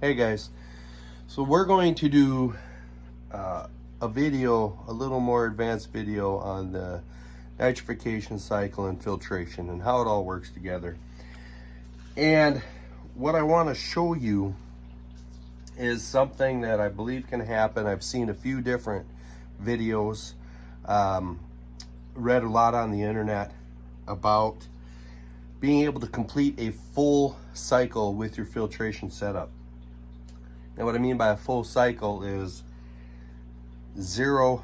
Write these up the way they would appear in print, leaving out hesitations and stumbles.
Hey guys, so we're going to do a video, a little more advanced video on the nitrification cycle and filtration and how it all works together. And what I want to show you is something that I believe can happen. I've seen a few different videos, read a lot on the internet about being able to complete a full cycle with your filtration setup. Now what I mean by a full cycle is 0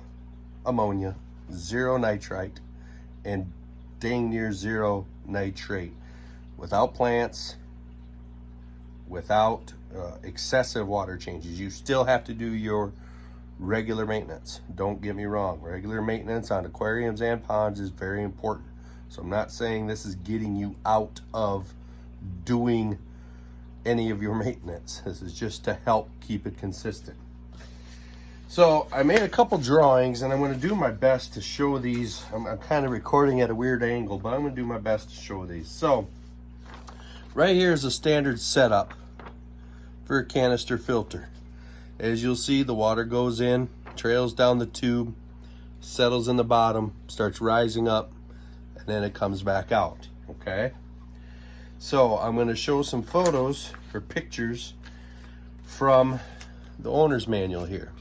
ammonia, 0 nitrite, and dang near 0 nitrate, without plants, without excessive water changes. You still have to do your regular maintenance. Don't get me wrong, regular maintenance on aquariums and ponds is very important. So I'm not saying this is getting you out of doing any of your maintenance. This is just to help keep it consistent. So I made a couple drawings and I'm going to do my best to show these. I'm kind of recording at a weird angle, but I'm going to do my best to show these. So right here is a standard setup for a canister filter. As you'll see, the water goes in, trails down the tube, settles in the bottom, starts rising up, and then it comes back out, okay? So I'm going to show some photos or pictures from the owner's manual here.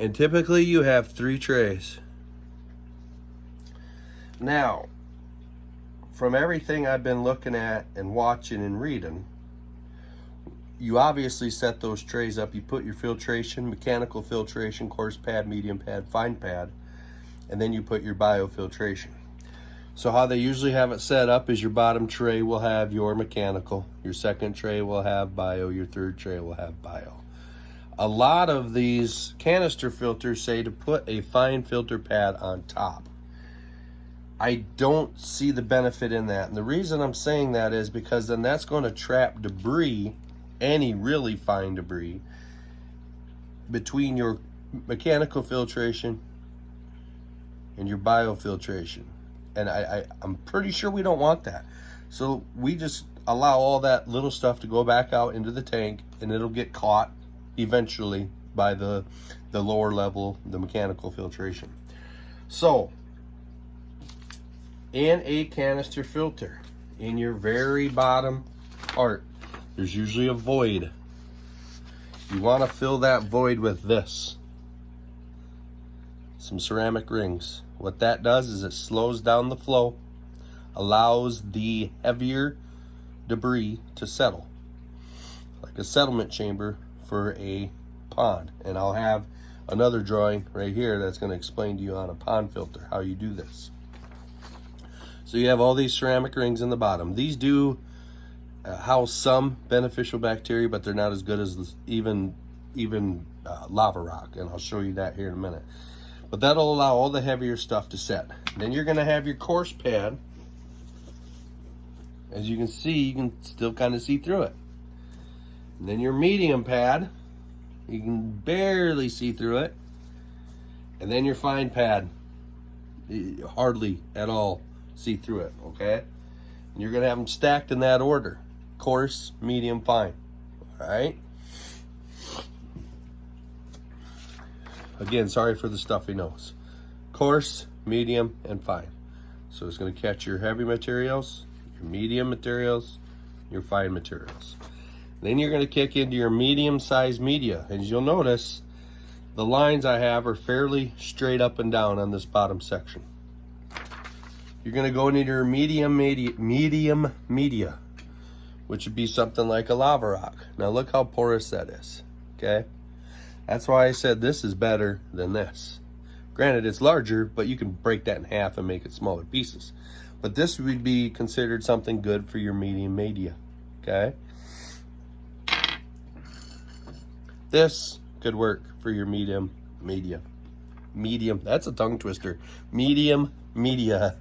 And typically you have 3 trays. Now, from everything I've been looking at and watching and reading, you obviously set those trays up. You put your filtration, mechanical filtration, coarse pad, medium pad, fine pad, and then you put your biofiltration. So how they usually have it set up is your bottom tray will have your mechanical, your second tray will have bio, your third tray will have bio. A lot of these canister filters say to put a fine filter pad on top. I don't see the benefit in that. And the reason I'm saying that is because then that's going to trap debris, any really fine debris, between your mechanical filtration and your biofiltration. And I'm pretty sure we don't want that. So we just allow all that little stuff to go back out into the tank, and it'll get caught eventually by the lower level, the mechanical filtration. So in a canister filter, in your very bottom part, there's usually a void. You want to fill that void with this, some ceramic rings. What that does is it slows down the flow, allows the heavier debris to settle, like a settlement chamber for a pond. And I'll have another drawing right here that's going to explain to you on a pond filter how you do this. So you have all these ceramic rings in the bottom. These do house some beneficial bacteria, but they're not as good as even lava rock, and I'll show you that here in a minute. But that'll allow all the heavier stuff to set. Then you're going to have your coarse pad. As you can see, you can still kind of see through it. And then your medium pad, you can barely see through it. And then your fine pad, you hardly at all see through it, okay? And you're going to have them stacked in that order: coarse, medium, fine. All right? Again, sorry for the stuffy nose. Coarse, medium, and fine. So it's going to catch your heavy materials, your medium materials, your fine materials. Then you're going to kick into your medium-sized media. As you'll notice, the lines I have are fairly straight up and down on this bottom section. You're going to go into your medium media, which would be something like a lava rock. Now look how porous that is, okay? That's why I said this is better than this. Granted, it's larger, but you can break that in half and make it smaller pieces. But this would be considered something good for your medium media, okay? This could work for your medium media. Medium, that's a tongue twister. Medium media.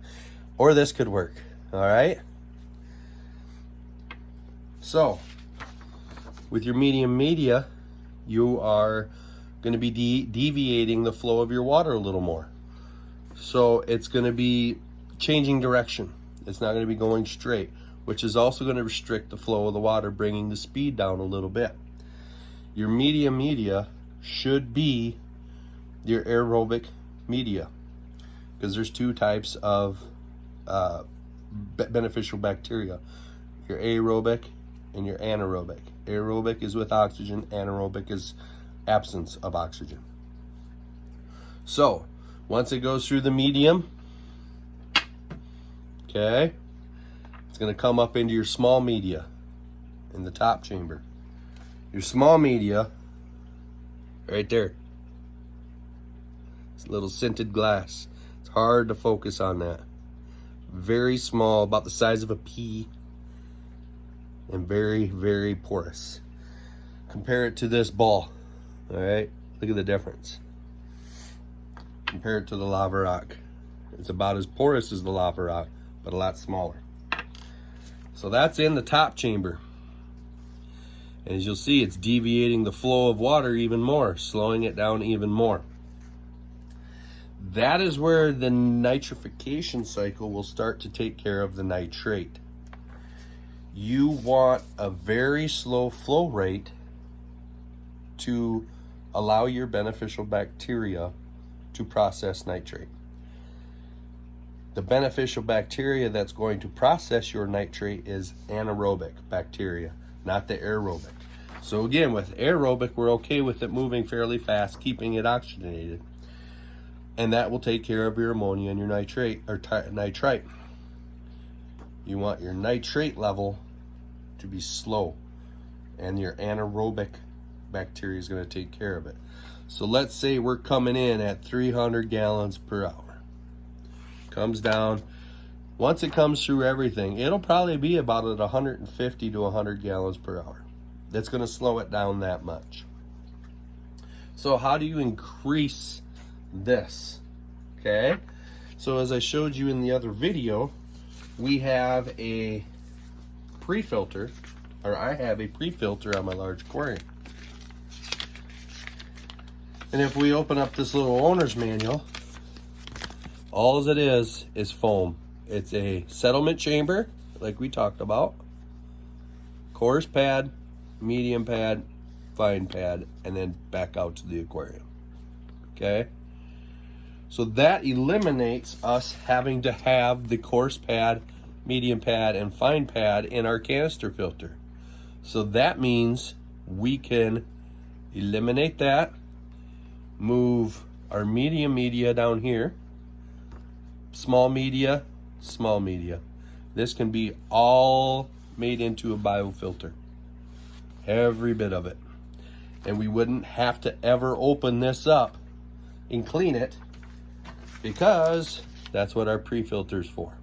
Or this could work, all right? So, with your medium media, you are going to be deviating the flow of your water a little more. So it's going to be changing direction. It's not going to be going straight, which is also going to restrict the flow of the water, bringing the speed down a little bit. Your medium media should be your aerobic media, because there's two types of beneficial bacteria: your aerobic and your anaerobic. Aerobic is with oxygen, anaerobic is absence of oxygen. So once it goes through the medium, okay, it's going to come up into your small media in the top chamber. Your small media, right there. It's a little scented glass. It's hard to focus on that. Very small, about the size of a pea, and very, very porous. Compare it to this ball. All right, look at the difference. Compare it to the lava rock. It's about as porous as the lava rock, but a lot smaller. So that's in the top chamber. And as you'll see, it's deviating the flow of water even more, slowing it down even more. That is where the nitrification cycle will start to take care of the nitrate. You want a very slow flow rate to allow your beneficial bacteria to process nitrate. The beneficial bacteria that's going to process your nitrate is anaerobic bacteria, not the aerobic. So again, with aerobic, we're okay with it moving fairly fast, keeping it oxygenated. And that will take care of your ammonia and your nitrate, or nitrite. You want your nitrate level to be slow, and your anaerobic bacteria is going to take care of it. So let's say we're coming in at 300 gallons per hour. Comes down. Once it comes through everything, it'll probably be about at 150 to 100 gallons per hour. That's going to slow it down that much. So how do you increase this? Okay, so as I showed you in the other video, we have a pre-filter, or I have a pre-filter on my large aquarium. And if we open up this little owner's manual, all it is foam. It's a settlement chamber, like we talked about, coarse pad, medium pad, fine pad, and then back out to the aquarium. Okay? So that eliminates us having to have the coarse pad, medium pad, and fine pad in our canister filter. So that means we can eliminate that, move our medium media down here, small media, small media. This can be all made into a biofilter, every bit of it. And we wouldn't have to ever open this up and clean it, because that's what our pre-filter's for.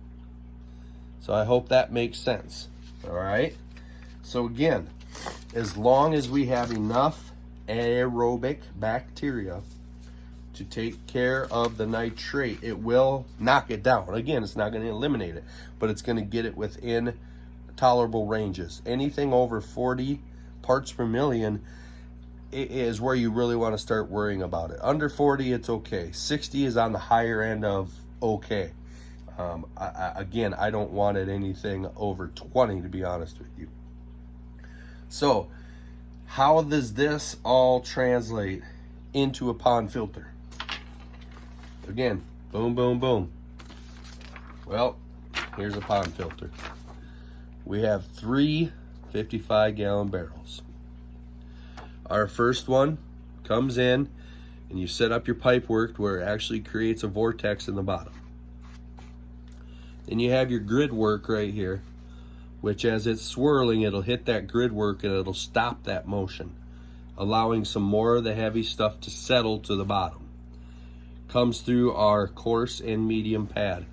So I hope that makes sense. All right, so again, as long as we have enough aerobic bacteria to take care of the nitrate, it will knock it down. Again, it's not going to eliminate it, but it's going to get it within tolerable ranges. Anything over 40 parts per million is where you really want to start worrying about it. Under 40, it's okay. 60 is on the higher end of okay. Again, I don't want it anything over 20, to be honest with you. So how does this all translate into a pond filter? Again, boom, boom, boom. Well, here's a pond filter. We have 3 55-gallon barrels. Our first one comes in, and you set up your pipe work where it actually creates a vortex in the bottom. Then you have your grid work right here, which as it's swirling, it'll hit that grid work and it'll stop that motion, allowing some more of the heavy stuff to settle to the bottom. Comes through our coarse and medium pad.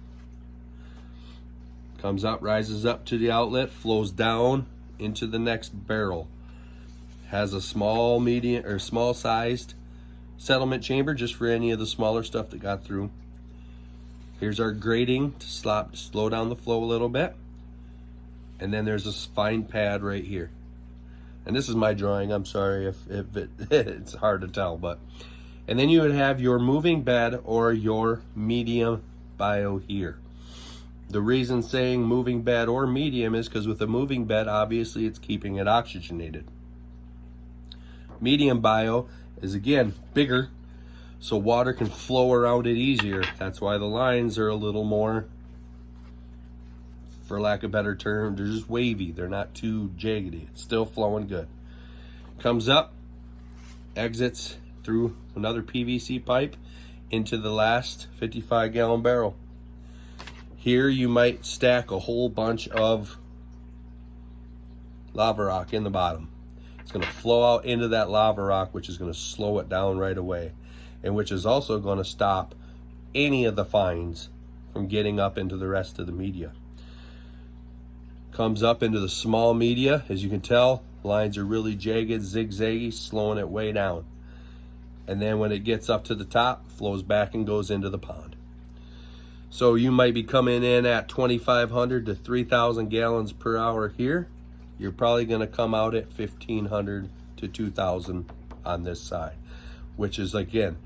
Comes up, rises up to the outlet, flows down into the next barrel. Has a small, medium, or small sized settlement chamber just for any of the smaller stuff that got through. Here's our grating to slow down the flow a little bit. And then there's a fine pad right here. And this is my drawing. I'm sorry if it's hard to tell, but. And then you would have your moving bed or your medium bio here. The reason saying moving bed or medium is because with a moving bed, obviously it's keeping it oxygenated. Medium bio is, again, bigger, so water can flow around it easier. That's why the lines are a little more, for lack of a better term, they're just wavy. They're not too jaggedy. It's still flowing good. Comes up, exits through another PVC pipe into the last 55-gallon barrel. Here you might stack a whole bunch of lava rock in the bottom. It's going to flow out into that lava rock, which is going to slow it down right away, and which is also going to stop any of the fines from getting up into the rest of the media. Comes up into the small media. As you can tell, lines are really jagged, zigzaggy, slowing it way down. And then when it gets up to the top, flows back and goes into the pond. So you might be coming in at 2,500 to 3,000 gallons per hour here. You're probably going to come out at 1,500 to 2,000 on this side, which is, again,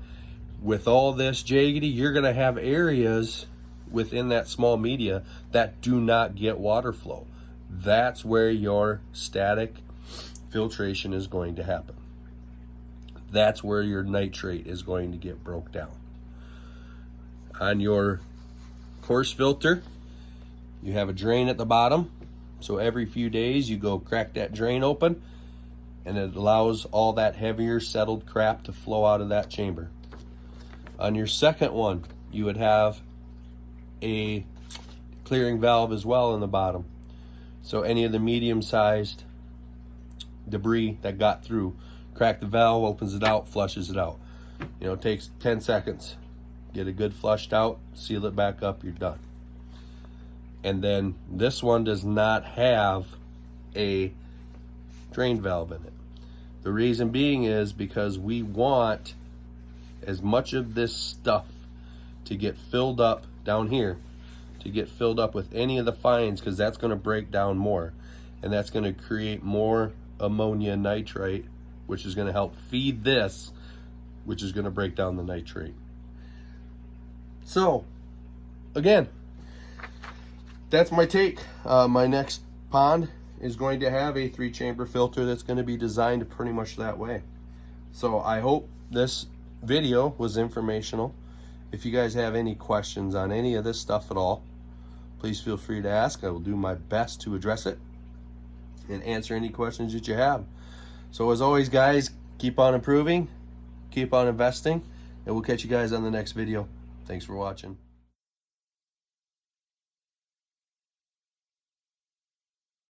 with all this jaggedy, you're going to have areas within that small media that do not get water flow. That's where your static filtration is going to happen. That's where your nitrate is going to get broke down. On your coarse filter, you have a drain at the bottom. So every few days you go crack that drain open, and it allows all that heavier settled crap to flow out of that chamber. On your second one, you would have a clearing valve as well in the bottom. So any of the medium-sized debris that got through, crack the valve, opens it out, flushes it out. You know, it takes 10 seconds. Get it good flushed out, seal it back up, you're done. And then this one does not have a drain valve in it. The reason being is because we want as much of this stuff to get filled up down here, to get filled up with any of the fines, because that's going to break down more, and that's going to create more ammonia nitrate, which is going to help feed this, which is going to break down the nitrate. So again, that's my take. My next pond is going to have a 3-chamber filter that's going to be designed pretty much that way. So I hope this video was informational. If you guys have any questions on any of this stuff at all, please feel free to ask. I will do my best to address it and answer any questions that you have. So as always, guys, keep on improving, keep on investing, and we'll catch you guys on the next video. Thanks for watching.